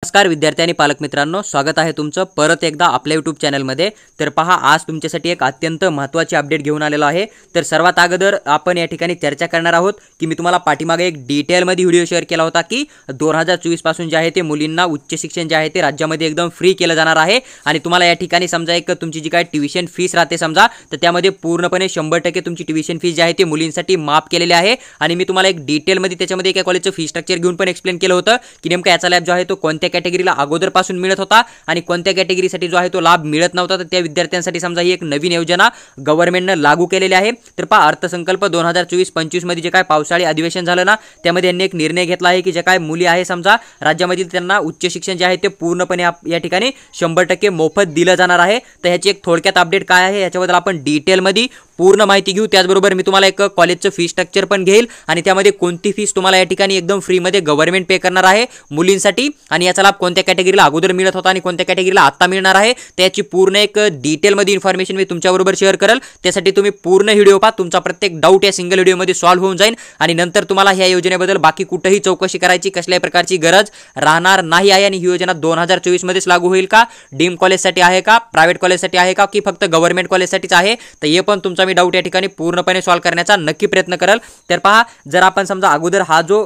नमस्कार विद्यार्थी आणि पालक मित्रांनो, स्वागत आहे तुमचं परत एकदा आपल्या YouTube चॅनलमध्ये। तर पहा, आज तुमच्यासाठी एक अत्यंत महत्त्वाची अपडेट घेऊन आलेलो आहे। तर सर्वात अगोदर आपण या ठिकाणी चर्चा करणार आहोत की मी तुम्हाला पाठीमागे एक डिटेलमध्ये व्हिडिओ शेअर केला होता की 2024 पासून जे आहे ते मुलींना उच्च शिक्षण जे आहे ते राज्यामध्ये एकदम फ्री केलं जाणार आहे आणि तुम्हाला या ठिकाणी समजा एक तुमची जी काय ट्युशन फीस राहते समजा, तर त्यामध्ये पूर्णपणे 100% तुमची ट्युशन फीस जी आहे ते मुलींसाठी माफ केलेली आहे। आणि मी तुम्हाला एक डिटेलमध्ये त्याच्यामध्ये एका कॉलेजचं फी स्ट्रक्चर घेऊन पण एक्सप्लेन केलं होतं की नेमका याचा लाभ जो आहे तो कोणत्या कॅटेगरीला अगोदरपासून मिळत होता आणि कोणत्या कॅटेगरीसाठी जो आहे तो लाभ मिळत नव्हता। तर त्या विद्यार्थ्यांसाठी समजा ही एक नवीन योजना गव्हर्नमेंटने लागू केलेली आहे। तर पहा, अर्थसंकल्प 2024-25 मध्ये जे काय पावसाळी अधिवेशन झालं ना, त्यामध्ये यांनी एक निर्णय घेतला आहे की जे काय मुली आहे समजा राज्यामधील त्यांना उच्च शिक्षण जे आहे ते पूर्णपणे या ठिकाणी 100% मोफत दिलं जाणार आहे। तर ह्याची एक थोडक्यात अपडेट काय आहे याच्याबद्दल आपण डिटेलमध्ये पूर्ण माहिती घेऊ। त्याचबरोबर मी तुम्हाला एक कॉलेजचं फी स्ट्रक्चर पण घेईल आणि त्यामध्ये कोणती फीस तुम्हाला या ठिकाणी एकदम फ्री मध्ये गव्हर्नमेंट पे करणार आहे मुलींसाठी आणि याचा लाभ कोणत्या कॅटेगरीला अगोदर मिळत होता आणि कोणत्या कॅटेगरीला आता मिळणार आहे त्याची पूर्ण एक डिटेलमध्ये इन्फॉर्मेशन मी तुमच्याबरोबर शेअर करेल। त्यासाठी तुम्ही पूर्ण व्हिडिओ पहा, तुमचा प्रत्येक डाऊट या सिंगल व्हिडिओमध्ये सॉल्व्ह होऊन जाईल आणि नंतर तुम्हाला ह्या योजनेबद्दल बाकी कुठेही चौकशी करायची कसल्याही प्रकारची गरज राहणार नाही आहे। आणि ही योजना 2024 मध्येच लागू होईल का, डीम कॉलेजसाठी आहे का, प्रायव्हेट कॉलेजसाठी आहे का की फक्त गव्हर्नमेंट कॉलेजसाठीच आहे, तर हे पण तुमचा मी डाऊट या ठिकाणी पूर्णपणे सॉल्व्ह करण्याचा नक्की प्रयत्न करेल। तर पहा, जर आपण समजा अगोदर हा जो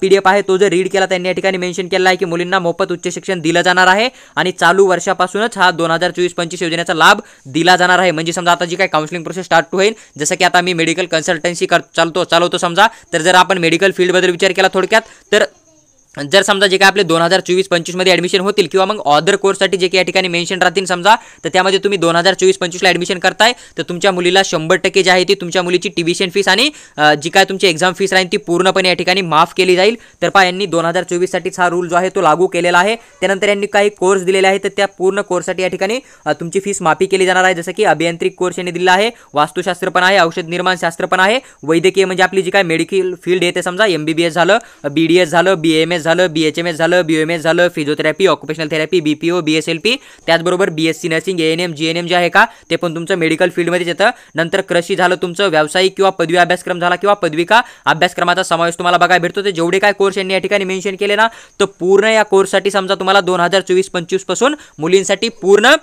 PDF आहे तो जर रीड केला, त्यांनी या ठिकाणी मेन्शन केला आहे की मुलींना मोफत उच्च शिक्षण दिलं जाणार आहे आणि चालू वर्षापासूनच हा 2024-25 योजनेचा लाभ दिला जाणार आहे। म्हणजे समजा आता जी काय काउन्सिलिंग प्रोसेस स्टार्ट होईल, जसं की आता मी मेडिकल कन्सल्टन्सी चालवतो समजा, तर जर आपण मेडिकल फील्ड बद्दल विचार केला थोडक्यात, तर जर समजा जे काय आपले 2024-25 मध्ये ॲडमिशन होतील किंवा मग अदर कोर्ससाठी जे काही या ठिकाणी मेन्शन राहतील समजा, तर त्यामध्ये तुम्ही 2024-25 ला ॲडमिशन करताय तर तुमच्या मुलीला 100% जे आहे ती तुमच्या मुलीची ट्युशन फीस आणि जी काय तुमची एक्झाम फीस राहील ती पूर्णपणे या ठिकाणी माफ केली जाईल। तर पहा, यांनी 2024 साठीच हा रूल जो आहे तो लागू केलेला आहे। त्यानंतर यांनी काही कोर्स दिलेले आहे, तर त्या पूर्ण कोर्ससाठी या ठिकाणी तुमची फीस माफी केली जाणार आहे। जसं की अभियांत्रिक कोर्स यांनी दिला आहे, वास्तुशास्त्र पण आहे, औषध निर्माण शास्त्र पण आहे, वैद्यकीय म्हणजे आपली जी काय मेडिकल फील्ड येते समजा MBBS झालं, BDS झालं, BAMS झालं, BHMS झालं, BOMS झालं, physiotherapy, occupational therapy, BPO, BSLP, त्याचबरोबर BSc नर्सिंग, ANM, GNM जे आहे का ते पण तुमचं मेडिकल फील्डमध्येच येतं। नंतर कृषी झालं तुमचं, व्यावसायिक किंवा पदवी अभ्यासक्रम झाला किंवा पदविका अभ्यासक्रमाचा समावेश तुम्हाला बघायला भेटतो। ते जेवढे काय कोर्स यांनी या ठिकाणी मेन्शन केले ना, तर पूर्ण या कोर्ससाठी समजा तुम्हाला 2024-25 पासून मुलींसाठी पूर्ण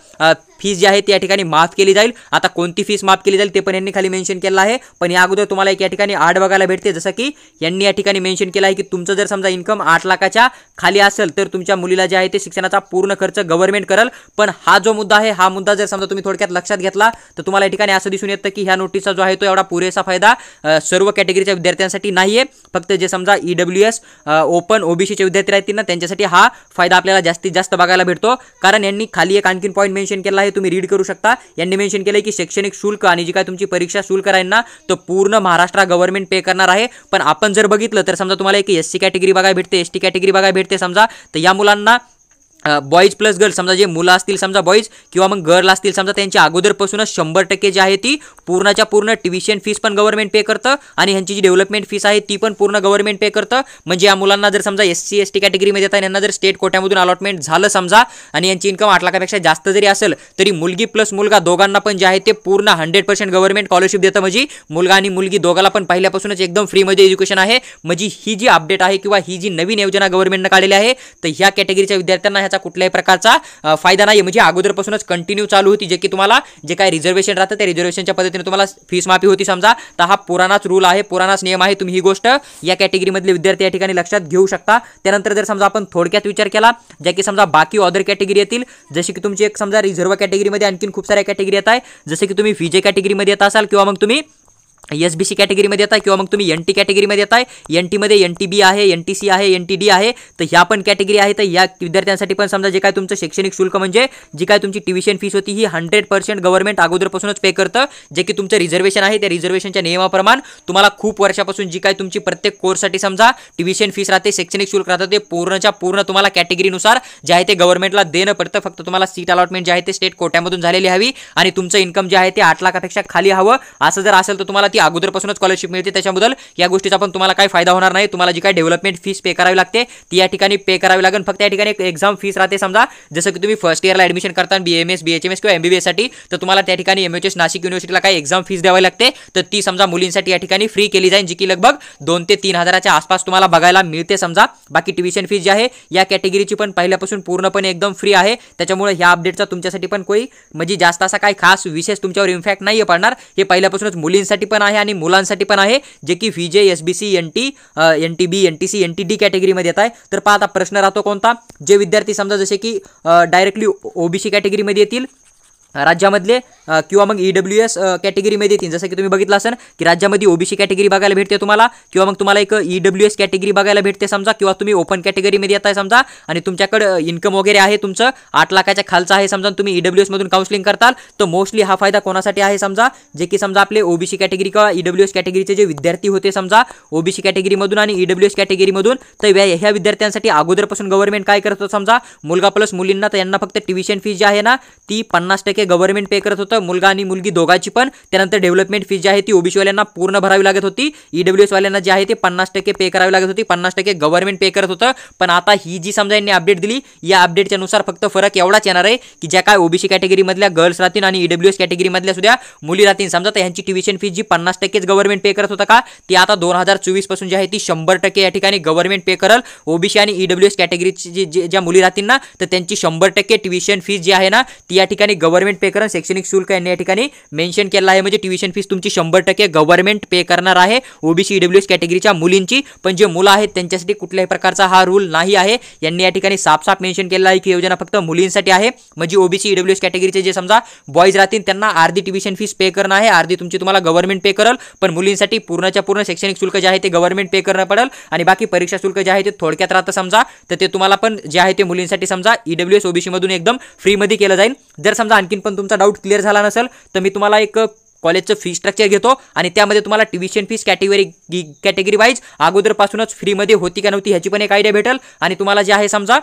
फीस जी आहे ती या ठिकाणी माफ केली जाईल। आता कोणती फीस माफ केली जाईल ते पण यांनी खाली मेन्शन केलं आहे, पण या अगोदर तुम्हाला एक या ठिकाणी आड बघायला भेटते। जसं की यांनी या ठिकाणी मेन्शन केलं आहे की तुमचं जर समजा इन्कम 8 लाखाच्या खाली असेल तर तुमच्या मुलीला जे आहे ते शिक्षणाचा पूर्ण खर्च गव्हर्नमेंट करेल। पण हा जो मुद्दा आहे, हा मुद्दा जर समजा तुम्ही थोडक्यात लक्षात घेतला तर तुम्हाला या ठिकाणी असं दिसून येतं की ह्या नोटीसचा जो आहे तो एवढा पुरेसा फायदा सर्व कॅटेगरीच्या विद्यार्थ्यांसाठी नाहीये। फक्त जे समजा EWS ओपन OBCचे विद्यार्थी राहतील ना, त्यांच्यासाठी हा फायदा आपल्याला जास्तीत जास्त बघायला भेटतो। कारण यांनी खाली एक आणखीन पॉईंट मेन्शन केला आहे, तुम्ही रीड करू शकता। यांनी मेन्शन केलंय की शैक्षणिक शुल्क आणि जी काय तुमची परीक्षा शुल्क राहील ना, तो पूर्ण महाराष्ट्र गव्हर्नमेंट पे करणार आहे। पण आपण जर बघितलं तर समजा तुम्हाला एक SC कॅटेगरी बघायला भेटते, ST कॅटेगरी बघायला भेटते समजा, तर या मुलांना बॉईज प्लस गर्ल समजा, जे मुलं असतील समजा बॉईज किंवा मग गर्ल असतील समजा, त्यांची अगोदरपासूनच 100% जी आहे ती पूर्णच्या पूर्ण ट्युशन फीस पण गव्हर्नमेंट पे करतं आणि ह्यांची जी डेव्हलपमेंट फीस आहे ती पण पूर्ण गव्हर्नमेंट पे करतं। म्हणजे या मुलांना जर समजा SC ST कॅटेगरीमध्ये येतात, यांना जर स्टेट कोट्यामधून अलॉटमेंट झालं समजा आणि यांची इन्कम 8 लाखापेक्षा जास्त जरी असेल तरी मुलगी प्लस मुलगा दोघांना पण जे आहे ते पूर्ण 100% गव्हर्नमेंट स्कॉलरशिप देतं। म्हणजे मुलगा आणि मुलगी दोघाला पण पहिल्यापासूनच एकदम फ्रीमध्ये एज्युकेशन आहे। म्हणजे ही जी अपडेट आहे किंवा ही जी नवीन योजना गव्हर्नमेंटने काढलेली आहे, तर ह्या कॅटेगरीच्या विद्यार्थ्यांना ह्याचा कुठल्याही प्रकारचा फायदा नाही। म्हणजे अगोदरपासूनच कंटिन्यू चालू होती, जे की तुम्हाला जे काय रिझर्वेशन राहतं त्या रिझर्वेशनच्या पद्धतीने तुम्हाला फीस माफी होती समजा। तर हा पुराणाच रूल आहे, पुराणाच नियम आहे। तुम्ही ही गोष्ट या कॅटेगरीमधले विद्यार्थी या ठिकाणी लक्षात घेऊ शकता। त्यानंतर जर समजा आपण थोडक्यात विचार केला, ज्या की समजा बाकी अदर कॅटेगरी येतील, जसे की तुमची एक समजा रिझर्व कॅटेगरीमध्ये आणखीन खूप साऱ्या कॅटेगरी येत आहे, जसे की तुम्ही VJ कॅटेगरीमध्ये येत असाल किंवा मग तुम्ही SBC कॅटेगरीमध्ये येताय किंवा मग तुम्ही NT कॅटेगरीमध्ये येताय, NT मध्ये NTB आहे, NTC आहे, NTD आहे, तर ह्या पण कॅटेगरी आहे। तर या विद्यार्थ्यांसाठी पण समजा जे काय तुमचं शैक्षणिक शुल्क म्हणजे जी काय तुमची ट्युशन फीस होती ही 100% गव्हर्नमेंट अगोदरपासूनच पे करतं। जे की तुमचं रिझर्वेशन आहे त्या रिझर्वेशनच्या नियमाप्रमाणे तुम्हाला खूप वर्षापासून जी काय तुमची प्रत्येक कोर्ससाठी समजा ट्युशन फीस राहते, शैक्षणिक शुल्क राहतं, ते पूर्णच्या पूर्ण तुम्हाला कॅटेगरीनुसार जे आहे ते गव्हर्नमेंटला देणं पडतं। फक्त तुम्हाला सीट अलॉटमेंट जे आहे ते स्टेट कोट्यामधून झालेली हवी आणि तुमचं इन्कम जे आहे ते 8 लाखापेक्षा खाली हवं। असं जर असेल तर तुम्हाला मुलींसाठी अगोदरपासूनच स्कॉलरशिप मिळते, त्याच्याबद्दल या गोष्टीचा पण तुम्हाला काही फायदा होणार नाही. तुम्हाला जी काही डेव्हलपमेंट फीस पे करावी लागते ती या ठिकाणी पे करावी लागेल. फक्त या ठिकाणी एक एक्झाम फीस राहते. समजा जसं की तुम्ही फर्स्ट इयरला ऍडमिशन करता BAMS BHMS किंवा MBBS साठी, तर तुम्हाला त्या ठिकाणी MHS नाशिक युनिव्हर्सिटीला काही एक्झाम फीस द्यावी लागते, तर ती समजा मुलींसाठी या ठिकाणी फ्री केली जाईल, जी की लगभग 2 ते 3 हजाराच्या आसपास तुम्हाला बघायला मिळते. समजा बाकी ट्युशन फीस जी आहे या कॅटेगरीची पण पहिल्यापासून पूर्णपणे एकदम फ्री आहे. त्याच्यामुळे ह्या अपडेटचा तुमच्यासाठी पण कोई म्हणजे जास्त असा काही खास विशेष तुमच्यावर इम्पॅक्ट नाही पडणार. हे पहिल्यापासूनच मुलींसाठी पण आहे आणि मुलांसाठी पण आहे, जे की VJ SBC NT NTB NTC NTD कॅटेगरीमध्ये येत आहे. तर पहा आता प्रश्न राहतो कोणता, जे विद्यार्थी समजा जसे की डायरेक्टली OBC कॅटेगरीमध्ये येतील राज्यामधले किंवा मग EWS कॅटेगरीमध्ये येतील. जसं की तुम्ही बघितलं असेल की राज्यामध्ये OBC कॅटेगरी बघायला भेटते तुम्हाला, किंवा मग तुम्हाला एक EWS कॅटेगरी बघायला भेटते समजा, किंवा तुम्ही ओपन कॅटेगरीमध्ये येत आहे समजा आणि तुमच्याकडे इन्कम वगैरे आहे तुमचं 8 लाखाच्या खालचं आहे समजा, तुम्ही EWS मधून काउन्सिलिंग करताल, तर मोस्टली हा फायदा कोणासाठी आहे समजा, जे की समजा आपले OBC कॅटेगरी किंवा EWS कॅटेगरीचे जे विद्यार्थी होते समजा OBC कॅटेगरीमधून आणि EWS कॅटेगरीमधून, तर ह्या विद्यार्थ्यांसाठी अगोदरपासून गव्हर्नमेंट काय करत होतं समजा, मुलगा प्लस मुलींना तर यांना फक्त ट्युशन फीस जी आहे ना ती 50% गव्हर्नमेंट पे करत होतं, मुलगा आणि मुलगी दोघांची पण. त्यानंतर डेव्हलपमेंट फीस जी आहे ती OBC वाल्यांना पूर्ण भरावी लागत होती, EWS वाल्यांना जी आहे ते 50% पे करावी लागत होती, 50% गव्हर्नमेंट पे करत होतं. पण आता ही जी समजा यांनी अपडेट दिली, या अपडेटच्या नुसार फक्त फरक एवढाच येणार आहे की ज्या काय OBC कॅटेगरीमधल्या गर्ल्स राहतील आणि EWS कॅटेगरीमधल्या सुद्धा मुली राहतील समजा, तर यांची ट्युशन फीस जी 50% गव्हर्नमेंट पे करत होतं का, ती आता 2024 पासून जी आहे ती 100% या ठिकाणी गव्हर्नमेंट पे करल. OBC आणि EWS कॅटेगरीची ज्या मुली राहतील ना, तर त्यांची 100% ट्युशन फीस जी आहे ना ती या ठिकाणी गव्हर्नमेंट पे करेल. शैक्षणिक शुल्क यांनी या ठिकाणी मेन्शन केलं आहे, म्हणजे ट्युशन फीस तुमची 100% गव्हर्नमेंट पे करणार आहे OBC EWS कॅटेगरीच्या मुलींची. पण जे मुलं आहेत त्यांच्यासाठी कुठल्याही प्रकारचा हा रूल नाही आहे. यांनी या ठिकाणी साफ मेन्शन केलं आहे की योजना फक्त मुलींसाठी आहे. म्हणजे OBC EWS कॅटेगरीचे जे समजा बॉयज राहतील त्यांना अर्धी ट्युशन फीस पे करणं आहे, अर्धी तुमची तुम्हाला गव्हर्नमेंट पे करेल. पण मुलींसाठी पूर्णच्या पूर्ण शैक्षणिक शुल्क जे आहे ते गव्हर्नमेंट पे करणं पडेल, आणि बाकी परीक्षा शुल्क जे आहे ते थोडक्यात राहतं समजा, तर ते तुम्हाला पण जे आहे ते मुलींसाठी समजा EWS OBC मधून एकदम फ्रीमध्ये केलं जाईल. जर समजा आणखीन पण तुमचा डाऊट क्लिअर झाला नसेल तर मी तुम्हाला एक कॉलेजचं फी स्ट्रक्चर घेतो आणि त्यामध्ये तुम्हाला ट्युशन फीस कॅटेगरी वाईज अगोदरपासूनच फ्रीमध्ये होती का नव्हती ह्याची पण एक आयडिया भेटेल, आणि तुम्हाला जे आहे समजा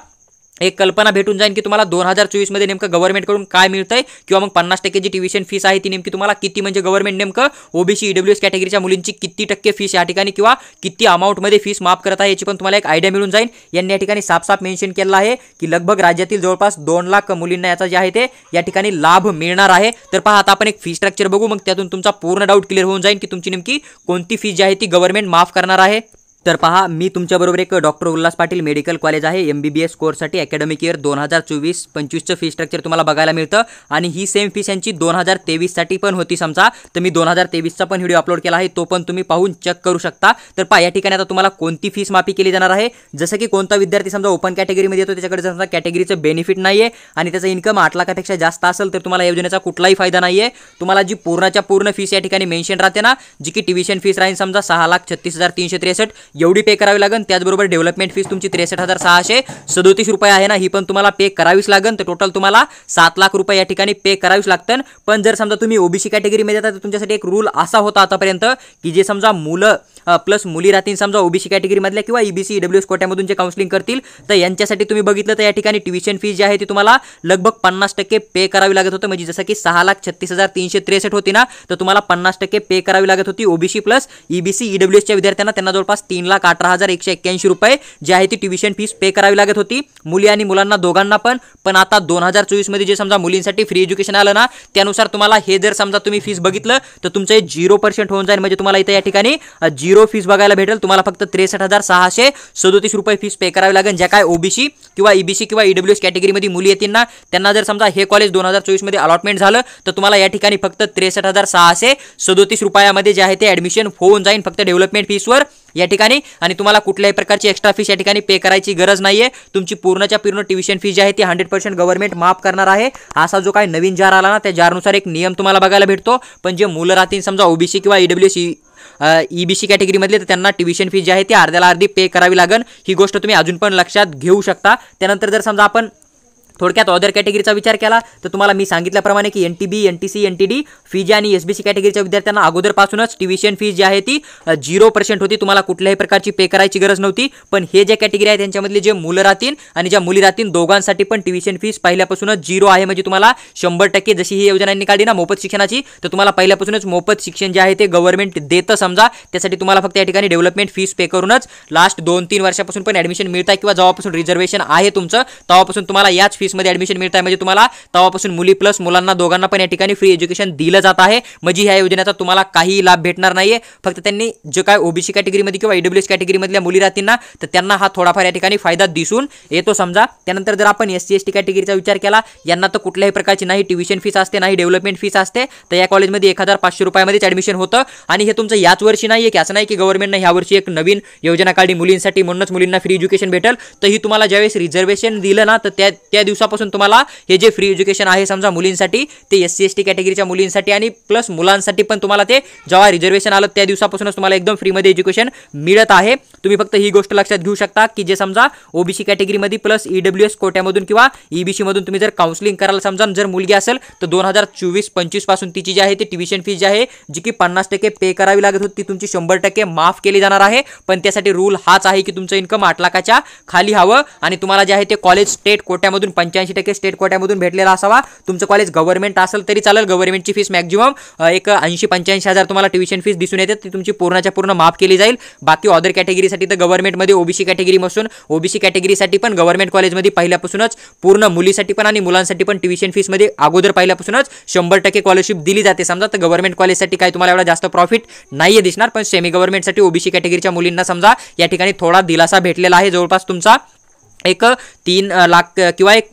एक कल्पना भेटून जाईल की तुम्हाला 2024 मध्ये नेमकं गव्हर्नमेंटकडून काय मिळतंय, किंवा मग 50% जी ट्युशन फीस आहे ती नेमकी तुम्हाला किती, म्हणजे गव्हर्नमेंट नेमकं OBC EWS कॅटेगरीच्या मुलींची किती टक्के फीस या ठिकाणी किंवा किती अमाऊंटमध्ये फीस माफ करत आहे याची पण तुम्हाला एक आयडिया मिळून जाईल. यांनी या ठिकाणी साफ मेन्शन केलं आहे की लगभग राज्यातील जवळपास 2 लाख मुलींना याचा जे आहे ते या ठिकाणी लाभ मिळणार आहे. तर पहा आता आपण एक फी स्ट्रक्चर बघू, मग त्यातून तुमचा पूर्ण डाऊट क्लिअर होऊन जाईल की तुमची नेमकी कोणती फीस जी आहे ती गव्हर्नमेंट माफ करणार आहे. तर पहा, मी तुमच्याबरोबर एक doctor Ulhas Patil medical college आहे MBBS कोर्ससाठी अकॅडमिक इयर 2024-25चं फी स्ट्रक्चर तुम्हाला बघायला मिळतं, आणि ही सेम फीस यांची 2023 साठी पण होती समजा, तर मी 2023चा पण व्हिडिओ अपलोड केला आहे, तो पण तुम्ही पाहून चेक करू शकता. तर पहा या ठिकाणी आता तुम्हाला कोणती फीस माफी केली जाणार आहे, जसं की कोणता विद्यार्थी समजा ओपन कॅटेगरीमध्ये येतो त्याच्याकडे समजा कॅटेगरीचं बेनिफिट नाहीये आणि त्याचा इन्कम 8 लाखापेक्षा जास्त असेल तर तुम्हाला या योजनेचा कुठलाही फायदा नाहीये. तुम्हाला जी पूर्णच्या पूर्ण फीस या ठिकाणी मेन्शन राहते ना, जी की ट्युशन फीस राहील समजा 6,36,363 एवढी पे करावी लागेल. त्याचबरोबर डेव्हलपमेंट फीस तुमची 63,637 रुपये आहे ना, ही पण तुम्हाला पे करावीच लागेल. तर टोटल तुम्हाला 7 लाख रुपये या ठिकाणी पे करावीच लागतं. पण जर समजा तुम्ही OBC कॅटेगरीमध्ये येतात तर तुमच्यासाठी एक रूल असा होता आतापर्यंत की जे समजा मुलं प्लस मुली राहतील समजा OBC कॅटेगरीमधल्या किंवा EBC EWS कोट्यामधून जे काउन्सिलिंग करतील, तर यांच्यासाठी तुम्ही बघितलं तर या ठिकाणी ट्युशन फीस जी आहे ती तुम्हाला लगभग 50% पे करावी लागत होतं. म्हणजे जसं की 6,36,363 होती ना, तर तुम्हाला 50% पे करावी लागत होती OBC प्लस EBC EWSच्या विद्यार्थ्यांना. त्यांना जवळपास 3,18,181 रुपये जी आहे ती ट्युशन फीस पे करावी लागत होती, मुली आणि मुलांना दोघांना पण. पण आता 2024 मध्ये जे समजा मुलींसाठी फ्री एज्युकेशन आलं ना, त्यानुसार तुम्हाला हे जर समजा तुम्ही फीस बघितलं तर तुमचं 0% होऊन जाईल. म्हणजे तुम्हाला इथे या ठिकाणी 0 फीस बघायला भेटेल. तुम्हाला फक्त 63,637 रुपये फीस पे करावी लागेल. ज्या काय OBC किंवा EBC किंवा EWS कॅटेगरीमध्ये मुली येतील ना, त्यांना जर समजा हे कॉलेज 2024 मध्ये अलॉटमेंट झालं तर तुम्हाला या ठिकाणी फक्त 63,637 रुपयामध्ये जे आहे ते ऍडमिशन होऊन जाईल, फक्त डेव्हलपमेंट फीसवर या ठिकाणी. आणि तुम्हाला कुठल्याही प्रकारची एक्स्ट्रा फीस या ठिकाणी पे करायची गरज नाहीये. तुमची पूर्णच्या पूर्ण ट्युशन फीस जी आहे ती 100% गव्हर्नमेंट माफ करणार आहे. असा जो काही नवीन जार आला ना, त्या जारनुसार एक नियम तुम्हाला बघायला भेटतो. पण जे मुलं राहतील समजा OBC किंवा EWS EBC कॅटेगरीमधले, तर त्यांना ट्युशन फीस जी आहे ती अर्ध्याला अर्धी पे करावी लागेल. ही गोष्ट तुम्ही अजून पण लक्षात घेऊ शकता. त्यानंतर जर समजा आपण थोडक्यात अदर कॅटेगरीचा विचार केला तर तुम्हाला मी सांगितल्याप्रमाणे की NTB, NTC, NTD फी जी आणि SBC कॅटेगरीच्या विद्यार्थ्यांना अगोदरपासूनच ट्युशन फीस जी आहे ती 0% होती, तुम्हाला कुठल्याही प्रकारची पे करायची गरज नव्हती. पण हे जे कॅटेगरी आहे त्यांच्यामधले जे मुलं राहतील आणि ज्या मुली राहतील दोघांसाठी पण ट्युशन फीस पहिल्यापासूनच 0 आहे. म्हणजे तुम्हाला 100% जशी ही योजनांनी काढली ना मोफत शिक्षणाची, तर तुम्हाला पहिल्यापासूनच मोफत शिक्षण जे आहे ते गव्हर्नमेंट देतं समजा. त्यासाठी तुम्हाला फक्त या ठिकाणी डेव्हलपमेंट फीस पे करूनच लास्ट 2-3 वर्षापासून पण ॲडमिशन मिळतं किंवा जेव्हापासून रिझर्वेशन आहे तुमचं तेव्हापासून तुम्हाला याच फीसमध्ये ॲडमिशन मिळत आहे. म्हणजे तुम्हाला तेव्हापासून मुली प्लस मुलांना दोघांना पण या ठिकाणी फ्री एज्युकेशन दिलं जात आहे. म्हणजे ह्या योजनेचा तुम्हाला काही लाभ भेटणार नाहीये. फक्त त्यांनी जे काय OBC कॅटेगरीमध्ये किंवा EWS कॅटेगरीमधल्या मुली राहतील ना तर त्यांना हा थोडाफार या ठिकाणी फायदा दिसून येतो समजा. त्यानंतर जर आपण SC ST कॅटेगरीचा विचार केला, यांना तर कुठल्याही प्रकारची नाही ट्युशन फीस असते नाही डेव्हलपमेंट फीस असते. तर या कॉलेजमध्ये 1500 रुपयामध्येच ॲडमिशन होतं. आणि हे तुमचं याच वर्षी नाहीये की असं नाही की गव्हर्नमेंटने ह्या वर्षी एक नवीन योजना काढली मुलींसाठी म्हणूनच मुलींना फ्री एज्युकेशन भेटेल. तर ही तुम्हाला ज्यावेळेस रिझर्वेशन दिलं ना तर त्या दिवसापासून तुम्हाला हे जे फ्री एज्युकेशन आहे समजा मुलींसाठी ते SC ST कॅटेगरीच्या मुलींसाठी आणि प्लस मुलांसाठी पण तुम्हाला ते जेव्हा रिझर्वेशन आलं त्या दिवसापासूनच तुम्हाला एकदम फ्रीमध्ये एज्युकेशन मिळत आहे. तुम्ही फक्त ही गोष्ट लक्षात घेऊ शकता की जे समजा OBC कॅटेगरीमध्ये प्लस EWS कोट्यामधून किंवा EBC मधून तुम्ही जर काउन्सिलिंग करायला समजा जर मुलगी असेल तर 2024-25 पासून तिची जी आहे ती ट्युशन फीस जी आहे जी की 50% पे करावी लागत होती ती तुमची 100% माफ केली जाणार आहे. पण त्यासाठी रूल हाच आहे की तुमचं इन्कम 8 लाखाच्या खाली हवं आणि तुम्हाला जे आहे ते कॉलेज स्टेट कोट्यामधून 85% स्टेट कोट्यामधून भेटलेला असावा. तुमचं कॉलेज गव्हर्नमेंट असेल तरी चालेल. गव्हर्नमेंटची फीस मॅक्झिमम एक 80-85 हजार तुम्हाला ट्युशन फीस दिसून येते, ती तुमची पूर्णच्या पूर्ण माफ केली जाईल. बाकी अदर कॅटेगरीसाठी तर गव्हर्नमेंटमध्ये OBC कॅटेगरीपासून OBC कॅटेगरीसाठी पण गव्हर्नमेंट कॉलेजमध्ये पहिल्यापासूनच पूर्ण मुलीसाठी पण आणि मुलांसाठी पण ट्युशन फीसमध्ये अगोदर पहिल्यापासूनच 100% स्कॉलरशिप दिली जाते समजा. तर गव्हर्नमेंट कॉलेजसाठी काही तुम्हाला एवढा जास्त प्रॉफिट नाहीये दिसणार. पण सेमी गव्हर्नमेंटसाठी OBC कॅटेगरीच्या मुलींना समजा या ठिकाणी थोडा दिलासा भेटलेला आहे. जवळपास तुमचा एक 3 लाख किंवा एक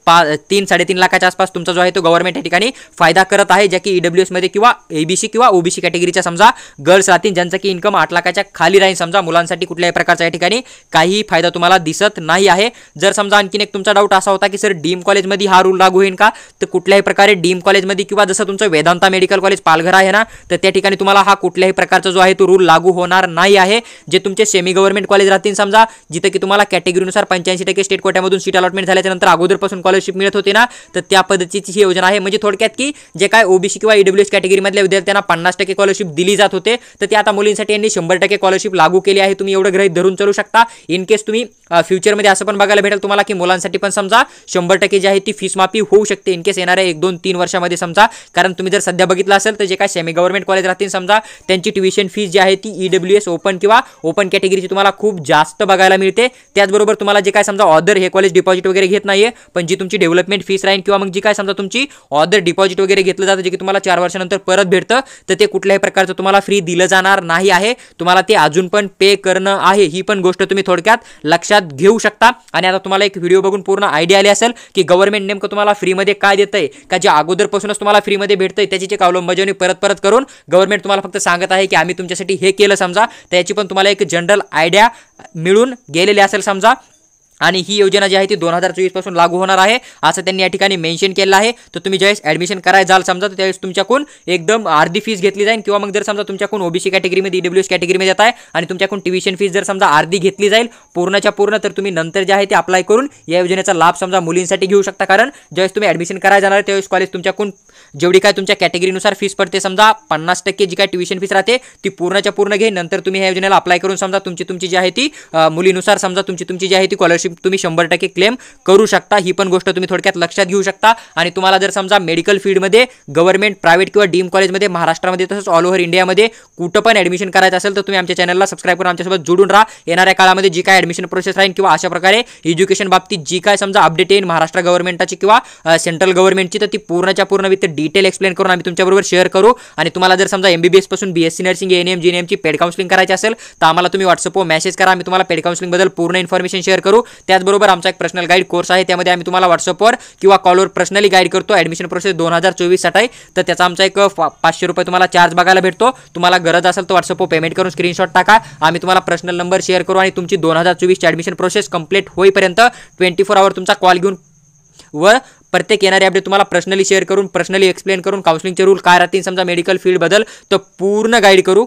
3-3.5 लाखाच्या आसपास तुमचा जो आहे तो गव्हर्नमेंट या ठिकाणी फायदा करत आहे. ज्या की EWS मध्ये किंवा ABC किंवा OBC कॅटेगरीच्या समजा गर्ल्स राहतील ज्यांचं की इन्कम 8 लाखाच्या खाली राहील समजा. मुलांसाठी कुठल्याही प्रकारचा या ठिकाणी काही फायदा तुम्हाला दिसत नाही आहे. जर समजा आणखीन एक तुमचा डाऊट असा होता की सर डीम कॉलेजमध्ये हा रूल लागू होईल का, तर कुठल्याही प्रकारे डीम कॉलेजमध्ये किंवा जसं तुमचं वेदांता मेडिकल कॉलेज पालघर आहे ना तर त्या ठिकाणी तुम्हाला हा कुठल्याही प्रकारचा जो आहे तो रूल लागू होणार नाही आहे. जे तुमचे सेमी गव्हर्नमेंट कॉलेज राहतील समजा जिथे की तुम्हाला कॅटेगरीनुसार 85% स्टेट कोट्यामधून सीट अलॉटमेंट झाल्याच्या नंतर अगोदरपासून स्कॉलरशिप मिळत होती ना तर त्या पद्धतीची ही योजना आहे. म्हणजे थोडक्यात की जे काय OBC किंवा EWS कॅटेगरीमधल्या विद्यार्थ्यांना 50% स्कॉलरशिप दिली जात होते तर ते आता मुलींसाठी यांनी 100% स्कॉलरशिप लागू केली आहे. तुम्ही एवढं गृहीत धरून चालू शकता. इन केस तुम्ही फ्युचरमध्ये असं पण बघायला भेटेल तुम्हाला की मुलांसाठी पण समजा 100% जी आहे ती फीस माफी होऊ शकते इन केस येणाऱ्या 1-2-3 वर्षामध्ये समजा. कारण तुम्ही जर सध्या बघितलं असेल तर जे काय सेमी गव्हर्नमेंट कॉलेज राहतील समजा त्यांची ट्युशन फीस जी आहे ती EWS ओपन किंवा ओपन कॅटेगरीची तुम्हाला खूप जास्त बघायला मिळते. त्याचबरोबर तुम्हाला जे काय समजा ऑदर हे कॉलेज डिपॉझिट वगैरे घेत नाहीये पण जी तुमची डेव्हलपमेंट फीस राहील किंवा मग जी काय समजा तुमची ऑदर डिपॉझिट वगैरे घेतलं जातं जे की तुम्हाला 4 वर्षानंतर परत भेटतं तर ते कुठल्याही प्रकारचं तुम्हाला फ्री दिलं जाणार नाही आहे. तुम्हाला ते अजून पण पे करणं आहे. ही पण गोष्ट तुम्ही थोडक्यात लक्षात घेऊ शकता. आणि आता तुम्हाला एक व्हिडिओ बघून पूर्ण आयडिया आली असेल की गव्हर्नमेंट नेमकं तुम्हाला फ्रीमध्ये काय देतंय का जे अगोदरपासूनच तुम्हाला फ्रीमध्ये भेटतंय त्याची जे अंमलबजावणी परत करून गव्हर्नमेंट तुम्हाला फक्त सांगत आहे की आम्ही तुमच्यासाठी हे केलं समजा. त्याची पण तुम्हाला एक जनरल आयडिया मिळून गेलेली असेल समजा. आणि ही योजना जी आहे ती 2024 पासून लागू होणार आहे असं त्यांनी या ठिकाणी मेन्शन केलं आहे. तर तुम्ही ज्यावेळेस ॲडमिशन करायला जाल समजा तर त्यावेळेस तुमच्याकडून एकदम अर्धी फीस घेतली जाईल किंवा मग जर समजा तुमच्याकडून OBC कॅटेगरीमध्ये EWS कॅटेगरीमध्ये येत आहे आणि तुमच्याकडून ट्युशन फीस जर समजा अर्धी घेतली जाईल पूर्णच्या पूर्ण तर तुम्ही नंतर जे आहे ते अप्लाय करून या योजनेचा लाभ समजा मुलींसाठी घेऊ शकता. कारण ज्यावेळेस तुम्ही ॲडमिशन करायला जाणार त्यावेळेस कॉलेज तुमच्याकडून जेवढी काय तुमच्या कॅटेगरीनुसार फीस पडते समजा 50% जी काय ट्युशन फीस राहते ती पूर्णच्या पूर्ण घे. नंतर तुम्ही ह्या योजनेला अप्लाय करून समजा तुमची जी आहे ती मुलीनुसार समजा तुमची जी आहे ती स्कॉलरशिप तुम्ही 100% क्लेम करू शकता. ही पण गोष्ट तुम्ही थोडक्यात लक्षात घेऊ शकता. आणि तुम्हाला जर समजा मेडिकल फील्डमध्ये गव्हर्नमेंट प्रायव्हेट किंवा डीम कॉलेजमध्ये महाराष्ट्रामध्ये तसंच ऑल ओव्हर इंडियामध्ये कुठं पण ॲडमिशन करायचं असेल तर तुम्ही आमच्या चॅनलला सबस्क्राईब करून आमच्यासोबत जोडून राहा. येणाऱ्या काळामध्ये जी काय ॲडमिशन प्रोसेस राहील किंवा अशा प्रकारे एज्युकेशन बाबतीत जी काय समजा अपडेट येईल महाराष्ट्र गव्हर्नमेंटची किंवा सेंट्रल गव्हर्नमेंटची तर ती पूर्णच्या पूर्ण विथ डिटेल एक्सप्लेन करून आम्ही तुमच्याबरोबर शेअर करू. आणि तुम्हाला जर समजा MBBS पासून BSc नर्सिंग ANM GNM ची पेड काउन्सिलिंग करायची असेल तर आम्हाला तुम्ही व्हॉट्सअपवर मेसेज करा. आम्ही तुम्हाला पेड काउन्सिलिंग बद्दल पूर्ण इन्फॉर्मेशन शेअर करू. त्याचबरोबर आमचा एक पर्सनल गाईड कोर्स आहे त्यामध्ये आम्ही तुम्हाला व्हॉट्सअपवर किंवा कॉलवर पर्सनली गाईड करतो. ॲडमिशन प्रोसेस 2024 साठी आहे तर त्याचा आमचा एक 500 रुपये तुम्हाला चार्ज बघायला भेटतो. तुम्हाला गरज असेल तर व्हॉट्सअपवर पेमेंट करून स्क्रीनशॉट टाका. आम्ही तुम्हाला पर्सनल नंबर शेअर करू आणि तुमची 2024 ची ॲडमिशन प्रोसेस कंप्लीट होईपर्यंत 24 आवर तुमचा कॉल घेऊन व प्रत्येक येणारे अपडेट तुम्हाला पर्सनली शेअर करून पर्सनली एक्सप्लेन करून काउन्सिलिंगचे रूल काय राहतील समजा मेडिकल फील्ड बद्दल तर पूर्ण गाईड करू.